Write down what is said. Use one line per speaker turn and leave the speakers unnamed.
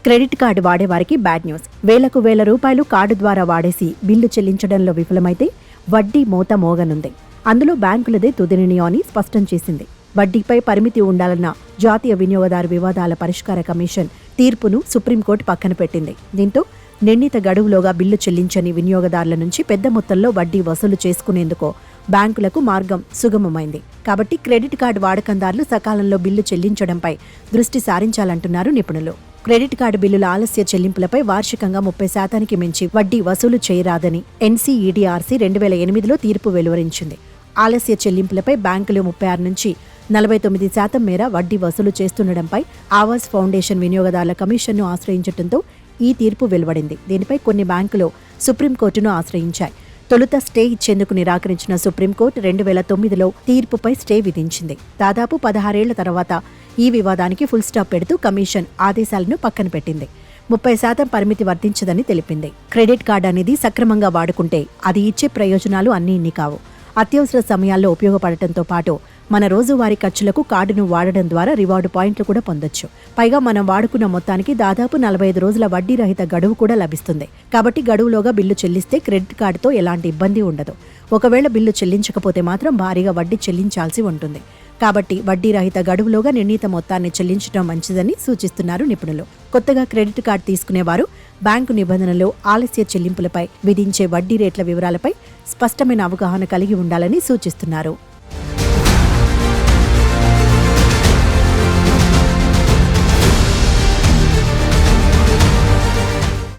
Credit card వాడేవారికి bad news. వేలకు వేల రూపాయలు కార్డు ద్వారా వాడేసి బిల్లు చెల్లించడంలో విఫలమైతే వడ్డీ మోత మోగనుంది. అందులో బ్యాంకులదే తుది నిర్ణయం అని స్పష్టం చేసింది. వడ్డీపై పరిమితి ఉండాలన్న జాతీయ వినియోగదారు వివాదాల పరిష్కార కమిషన్ తీర్పును సుప్రీంకోర్టు పక్కన పెట్టింది. దీంతో నిర్ణీత గడువులోగా బిల్లు చెల్లించని వినియోగదారుల నుంచి పెద్ద మొత్తంలో వడ్డీ వసూలు చేసుకునేందుకు బ్యాంకులకు మార్గం సుగమమైంది. కాబట్టి క్రెడిట్ కార్డు వాడకందారులు సకాలంలో బిల్లు చెల్లించడంపై దృష్టి సారించాలంటున్నారు నిపుణులు. క్రెడిట్ కార్డు బిల్లుల ఆలస్య చెల్లింపులపై వార్షికంగా 30% మించి వడ్డీ వసూలు చేయరాదని NCEDRC 2008లో తీర్పు వెలువరించింది. ఆలస్య చెల్లింపులపై బ్యాంకులు 36 నుంచి 49% మేర వడ్డీ వసూలు చేస్తుండటంపై ఆవాస్ ఫౌండేషన్ వినియోగదారుల కమిషన్ను ఆశ్రయించడంతో ఈ తీర్పు వెలువడింది. దీనిపై కొన్ని బ్యాంకులు సుప్రీంకోర్టును ఆశ్రయించాయి. తొలుత స్టే ఇచ్చేందుకు నిరాకరించిన సుప్రీంకోర్టు 2009లో తీర్పుపై స్టే విధించింది. దాదాపు 16 ఏళ్ల తర్వాత ఈ వివాదానికి ఫుల్ స్టాప్ పెడుతూ కమిషన్ ఆదేశాలను పక్కన పెట్టింది. 30% పరిమితి వర్తించదని తెలిపింది. క్రెడిట్ కార్డు అనేది సక్రమంగా వాడుకుంటే అది ఇచ్చే ప్రయోజనాలు అన్నీ ఇన్ని కావు. అత్యవసర సమయాల్లో ఉపయోగపడటంతో పాటు మన రోజువారీ ఖర్చులకు కార్డును వాడడం ద్వారా రివార్డు పాయింట్లు కూడా పొందొచ్చు. పైగా మనం వాడుకున్న మొత్తానికి దాదాపు 45 రోజుల వడ్డీ రహిత గడువు కూడా లభిస్తుంది. కాబట్టి గడువులోగా బిల్లు చెల్లిస్తే క్రెడిట్ కార్డుతో ఎలాంటి ఇబ్బంది ఉండదు. ఒకవేళ బిల్లు చెల్లించకపోతే మాత్రం భారీగా వడ్డీ చెల్లించాల్సి ఉంటుంది. కాబట్టి వడ్డీ రహిత గడువులోగా నిర్ణీత మొత్తాన్ని చెల్లించడం మంచిదని సూచిస్తున్నారు నిపుణులు. కొత్తగా క్రెడిట్ కార్డు తీసుకునేవారు బ్యాంకు నిబంధనలు, ఆలస్య చెల్లింపులపై విధించే వడ్డీ రేట్ల వివరాలపై స్పష్టమైన అవగాహన కలిగి ఉండాలని సూచిస్తున్నారు.